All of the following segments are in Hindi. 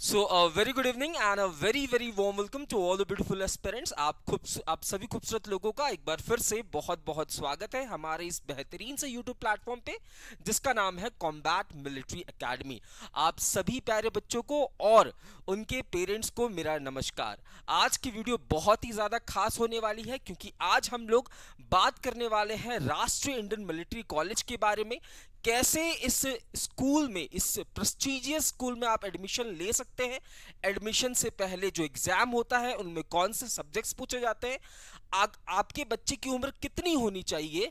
So a very good evening and a very warm welcome to all the beautiful aspirants. आप सभी खूबसूरत लोगों का एक बार फिर से बहुत बहुत स्वागत है हमारे इस बेहतरीन से YouTube प्लेटफॉर्म पे जिसका नाम है कॉम्बैट मिलिट्री एकेडमी। आप सभी प्यारे बच्चों को और उनके पेरेंट्स को मेरा नमस्कार। आज की वीडियो बहुत ही ज़्यादा खास होने वाली है क्योंकि आज हम लोग बात करने वाले हैं राष्ट्रीय इंडियन मिलिट्री कॉलेज के बारे में। कैसे इस स्कूल में, इस प्रेस्टिजियस स्कूल में आप एडमिशन ले सकते हैं। एडमिशन से पहले जो एग्जाम होता है उनमें कौन से सब्जेक्ट्स पूछे जाते हैं, आपके बच्चे की उम्र कितनी होनी चाहिए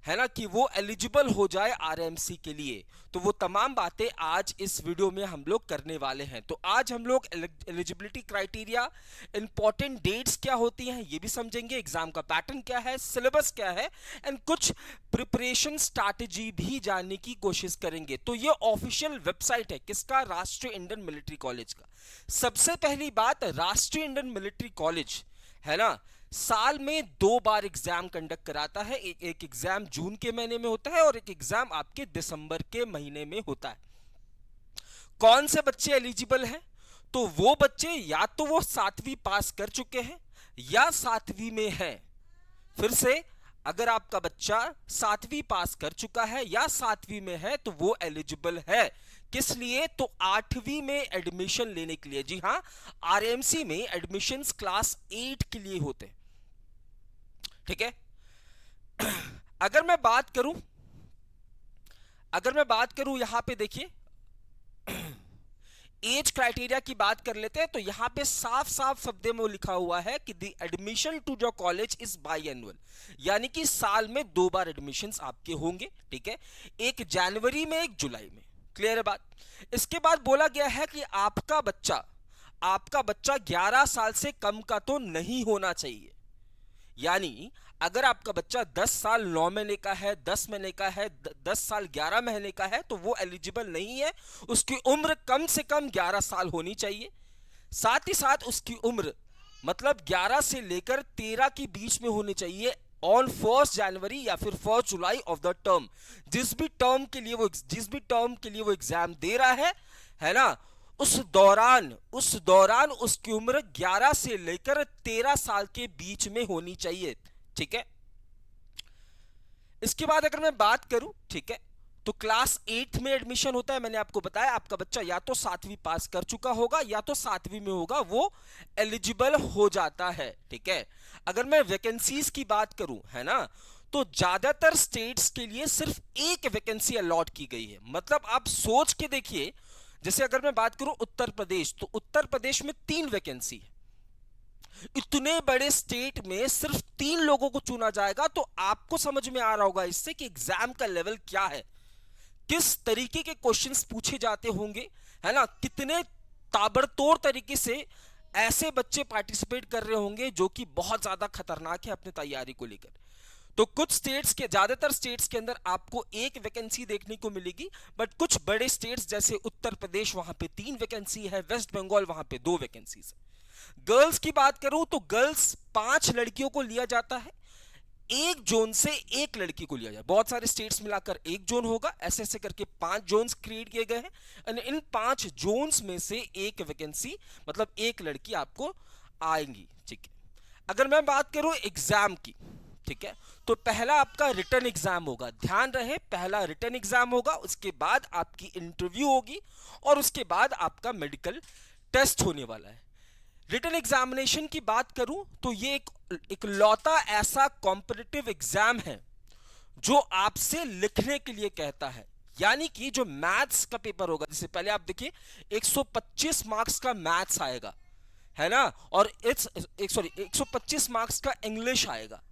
है ना कि वो एलिजिबल हो जाए आरएमसी के लिए। तो वो तमाम बातें आज इस वीडियो में हम लोग करने वाले हैं। तो आज हम लोग एलिजिबिलिटी क्राइटेरिया, इंपॉर्टेंट डेट्स क्या होती हैं ये भी समझेंगे, एग्जाम का पैटर्न क्या है, सिलेबस क्या है एंड कुछ प्रिपरेशन स्ट्रैटेजी भी जानने की कोशिश करेंगे। तो ये ऑफिशियल वेबसाइट है किसका, राष्ट्रीय इंडियन मिलिट्री कॉलेज का। सबसे पहली बात, राष्ट्रीय इंडियन मिलिट्री कॉलेज है ना साल में 2 बार एग्जाम कंडक्ट कराता है। एक एग्जाम जून के महीने में होता है और एक एग्जाम आपके दिसंबर के महीने में होता है। कौन से बच्चे एलिजिबल हैं? तो वो बच्चे या तो वो 7वीं पास कर चुके हैं या 7वीं में हैं। फिर से, अगर आपका बच्चा 7वीं पास कर चुका है या 7वीं में है तो वो एलिजिबल है। किस लिए? तो 8वीं में एडमिशन लेने के लिए। जी हाँ, आरएमसी में एडमिशंस क्लास 8 के लिए होते हैं। ठीक है। अगर मैं बात करूं यहां पे देखिए एज क्राइटेरिया की बात कर लेते हैं। तो यहां पे साफ साफ शब्दों में लिखा हुआ है कि the admission to your college is biannual, यानी कि साल में 2 बार एडमिशंस आपके होंगे। ठीक है, एक जनवरी में, एक जुलाई में। क्लियर है बात। इसके बाद बोला गया है कि आपका बच्चा 11 साल से कम का तो नहीं होना चाहिए। यानी अगर आपका बच्चा 10 साल 9 महीने का है, 10 महीने का है, 10 साल 11 महीने का है तो वो एलिजिबल नहीं है। उसकी उम्र कम से कम 11 साल होनी चाहिए। साथ ही साथ उसकी उम्र मतलब 11 से लेकर 13 के बीच में होनी चाहिए ऑन 1 जनवरी या फिर 1 जुलाई ऑफ द टर्म। जिस भी टर्म के लिए वो एग्जाम दे रहा है ना, उस दौरान उसकी उम्र 11 से लेकर 13 साल के बीच में होनी चाहिए। ठीक है। इसके बाद अगर मैं बात करूं, ठीक है, तो क्लास 8 में एडमिशन होता है। मैंने आपको बताया आपका बच्चा या तो 7वीं पास कर चुका होगा या तो 7वीं में होगा, वो एलिजिबल हो जाता है। ठीक है। अगर मैं वैकेंसीज की बात करूं, है ना, तो ज्यादातर स्टेट्स के लिए सिर्फ एक वैकेंसी अलॉट की गई है। मतलब आप सोच के देखिए, जैसे अगर मैं बात करूं उत्तर प्रदेश, तो उत्तर प्रदेश में 3 वैकेंसी है। इतने बड़े स्टेट में सिर्फ 3 लोगों को चुना जाएगा। तो आपको समझ में आ रहा होगा इससे कि एग्जाम का लेवल क्या है, किस तरीके के क्वेश्चंस पूछे जाते होंगे, है ना, कितने ताबड़तोड़ तरीके से ऐसे बच्चे पार्टिसिपेट कर रहे होंगे जो कि बहुत ज्यादा खतरनाक है अपनी तैयारी को लेकर। तो ज्यादातर स्टेट्स के अंदर आपको एक वैकेंसी देखने को मिलेगी, बट कुछ बड़े स्टेट्स जैसे उत्तर प्रदेश, वहां पे 3 वैकेंसी है, वेस्ट बंगाल वहां पे 2 वैकेंसी है। गर्ल्स की बात करूं तो गर्ल्स 5 लड़कियों को लिया जाता है, एक जोन से एक लड़की को लिया जाए। बहुत सारे स्टेट्स मिलाकर एक जोन होगा, ऐसे ऐसे करके 5 जोन्स क्रिएट किए गए हैं। और इन 5 जोन्स में से एक वैकेंसी मतलब एक लड़की आपको आएंगी। ठीक है। अगर मैं बात करूं एग्जाम की, ठीक है, तो पहला आपका रिटन एग्जाम होगा। ध्यान रहे, पहला रिटन एग्जाम होगा, उसके बाद आपकी इंटरव्यू होगी और उसके बाद आपका मेडिकल टेस्ट होने वाला है। रिटन एग्जामिनेशन की बात करूं तो ये एक लौता ऐसा कॉम्पिटिटिव एग्जाम है जो आपसे लिखने के लिए कहता है। यानी कि जो मैथ्स का पेपर होगा, जैसे पहले आप देखिए 125 मार्क्स का मैथ्स आएगा, है ना, और 125 मार्क्स का इंग्लिश आएगा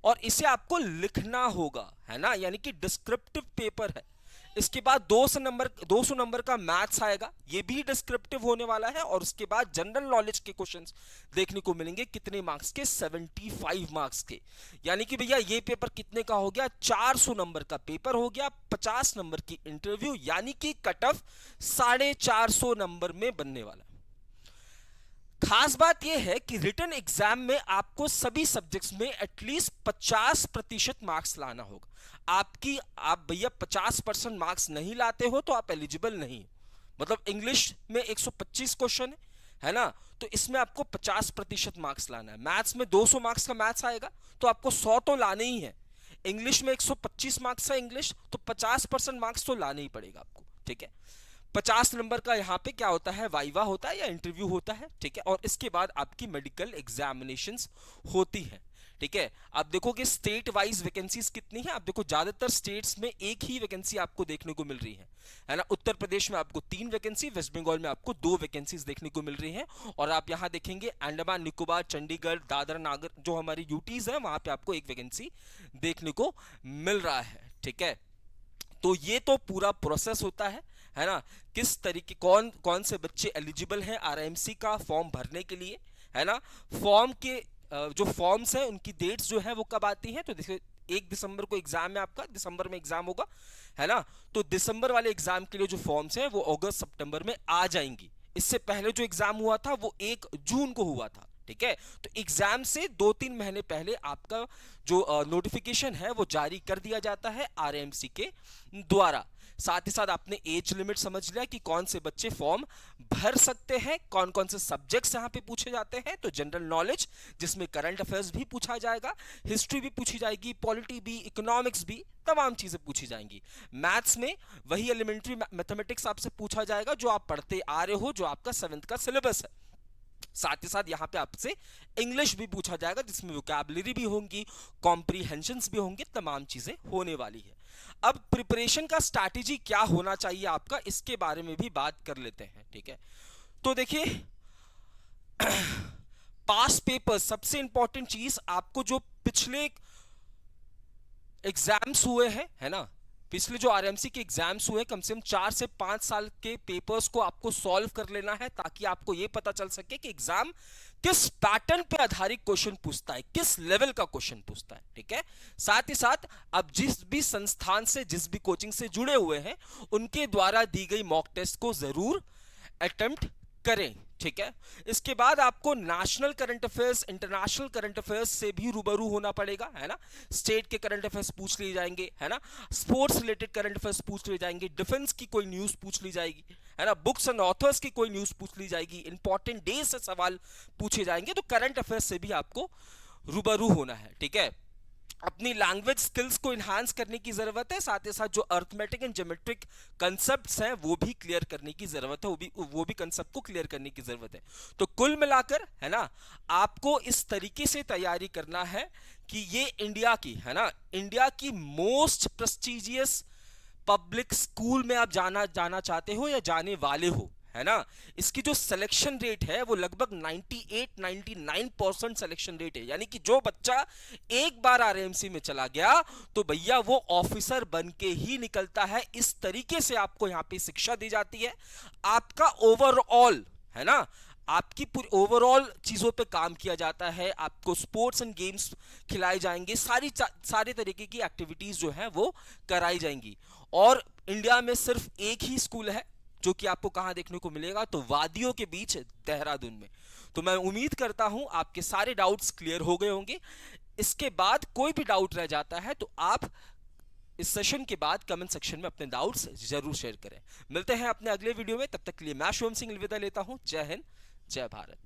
और इसे आपको लिखना होगा, है ना, यानी कि डिस्क्रिप्टिव पेपर है। इसके बाद 200 नंबर का मैथ्स आएगा, ये भी डिस्क्रिप्टिव होने वाला है। और उसके बाद जनरल नॉलेज के क्वेश्चंस देखने को मिलेंगे, कितने मार्क्स के, 75 मार्क्स के। यानी कि भैया ये पेपर कितने का हो गया, 400 नंबर का पेपर हो गया, 50 नंबर की इंटरव्यू, यानी कि कट ऑफ 450 नंबर में बनने वाला। खास बात यह है कि रिटन एग्जाम में आपको सभी सब्जेक्ट्स में एटलीस्ट 50% मार्क्स लाना होगा। आप भैया 50% मार्क्स नहीं लाते हो तो आप एलिजिबल नहीं। मतलब इंग्लिश में 125 क्वेश्चन है ना, तो इसमें आपको 50% मार्क्स लाना है। मैथ्स में 200 मार्क्स का मैथ्स आएगा, तो आपको 100 तो लाने ही है। इंग्लिश में 125 मार्क्स है इंग्लिश, तो 50% मार्क्स तो लाने ही पड़ेगा आपको, ठीक है। 50 नंबर का यहाँ पे क्या होता है, वाइवा होता है या इंटरव्यू होता है, ठीक है। और इसके बाद आपकी मेडिकल एग्जामिनेशंस होती है, ठीक है। आप देखोगे स्टेट वाइज वैकेंसीज कितनी है, आप देखो ज्यादातर स्टेट्स में एक ही वैकेंसी आपको देखने को मिल रही है ना। उत्तर प्रदेश में आपको 3 वैकेंसी, वेस्ट बंगाल में आपको 2 वैकेंसीज देखने को मिल रही हैं। और आप यहां देखेंगे अंडमान निकोबार, चंडीगढ़, दादरा नागर जो हमारी यूटीज है, वहां पे आपको एक वैकेंसी देखने को मिल रहा है, ठीक है। तो ये तो पूरा प्रोसेस होता है ना, किस तरीके कौन कौन से बच्चे एलिजिबल हैं आरएमसी का फॉर्म भरने के लिए, है ना। फॉर्म के जो फॉर्म्स हैं उनकी डेट्स जो है वो कब आती हैं, तो देखिए 1 दिसंबर को एग्जाम है आपका, दिसंबर में एग्जाम होगा, है ना। तो दिसंबर वाले एग्जाम के लिए जो फॉर्म्स हैं वो अगस्त सितंबर में आ जाएंगी। इससे पहले जो एग्जाम हुआ था वो 1 जून को हुआ था, ठीक है। तो एग्जाम से 2-3 महीने पहले आपका जो नोटिफिकेशन है वो जारी कर दिया जाता है आरएमसी के द्वारा। साथ ही साथ आपने एज लिमिट समझ लिया कि कौन से बच्चे फॉर्म भर सकते हैं, कौन कौन से सब्जेक्ट्स यहां पे पूछे जाते हैं। तो जनरल नॉलेज जिसमें करंट अफेयर्स भी पूछा जाएगा, हिस्ट्री भी पूछी जाएगी, पॉलिटी भी, इकोनॉमिक्स भी, तमाम चीजें पूछी जाएंगी। मैथ्स में वही एलिमेंट्री मैथमेटिक्स आपसे पूछा जाएगा जो आप पढ़ते आ रहे हो, जो आपका 7th का सिलेबस है। साथ ही साथ यहाँ पे आपसे इंग्लिश भी पूछा जाएगा जिसमें वोकैबुलरी भी होंगी, कॉम्प्रीहेंशंस भी होंगे, तमाम चीजें होने वाली है। अब प्रिपरेशन का स्ट्रैटेजी क्या होना चाहिए आपका, इसके बारे में भी बात कर लेते हैं, ठीक है। तो देखिए पास पेपर सबसे इंपॉर्टेंट चीज, आपको जो पिछले एग्जाम्स हुए हैं, है ना, पिछले जो आरएमसी के एग्जाम्स हुए, कम से कम 4 से 5 साल के पेपर्स को आपको सॉल्व कर लेना है, ताकि आपको यह पता चल सके कि एग्जाम किस पैटर्न पे आधारित क्वेश्चन पूछता है, किस लेवल का क्वेश्चन पूछता है, ठीक है। साथ ही साथ आप जिस भी संस्थान से, जिस भी कोचिंग से जुड़े हुए हैं, उनके द्वारा दी गई मॉक टेस्ट को जरूर अटेम्प्ट करें, ठीक है। इसके बाद आपको national current affairs, international current affairs से भी रूबरू होना पड़ेगा, है ना। स्टेट के करंट अफेयर्स पूछ लिए जाएंगे, है ना, स्पोर्ट्स रिलेटेड करंट अफेयर्स पूछ लिए जाएंगे, डिफेंस की कोई न्यूज पूछ ली जाएगी, है ना, बुक्स एंड ऑथर्स की कोई न्यूज पूछ ली जाएगी, इंपॉर्टेंट डे से सवाल पूछे जाएंगे। तो करंट अफेयर्स से भी आपको रूबरू होना है, ठीक है। अपनी लैंग्वेज स्किल्स को इन्हांस करने की जरूरत है, साथ ही साथ जो अर्थमेटिक एंड ज्योमेट्रिक कंसेप्ट्स हैं वो भी क्लियर करने की जरूरत है, वो भी कंसेप्ट को क्लियर करने की जरूरत है। तो कुल मिलाकर, है ना, आपको इस तरीके से तैयारी करना है कि ये इंडिया की, है ना, इंडिया की मोस्ट प्रेस्टिजियस पब्लिक स्कूल में आप जाना चाहते हो या जाने वाले हो, है ना। इसकी जो सिलेक्शन रेट है वो लगभग 98-99% सिलेक्शन रेट है, यानी कि जो बच्चा एक बार आरएमसी में चला गया तो भैया वो ऑफिसर बन के ही निकलता है। इस तरीके से आपको यहां पे शिक्षा दी जाती है। आपका ओवरऑल, है ना, आपकी पूरी ओवरऑल चीजों पे काम किया जाता है। आपको स्पोर्ट्स एंड गेम्स खिलाए जाएंगे, सारे तरीके की एक्टिविटीज जो है वो कराई जाएंगी। और इंडिया में सिर्फ एक ही स्कूल है जो कि आपको कहां देखने को मिलेगा, तो वादियों के बीच देहरादून में। तो मैं उम्मीद करता हूं आपके सारे डाउट्स क्लियर हो गए होंगे। इसके बाद कोई भी डाउट रह जाता है तो आप इस सेशन के बाद कमेंट सेक्शन में अपने डाउट्स जरूर शेयर करें। मिलते हैं अपने अगले वीडियो में, तब तक के लिए मैं शुभम सिंह अलविदा लेता हूं। जय हिंद, जय भारत।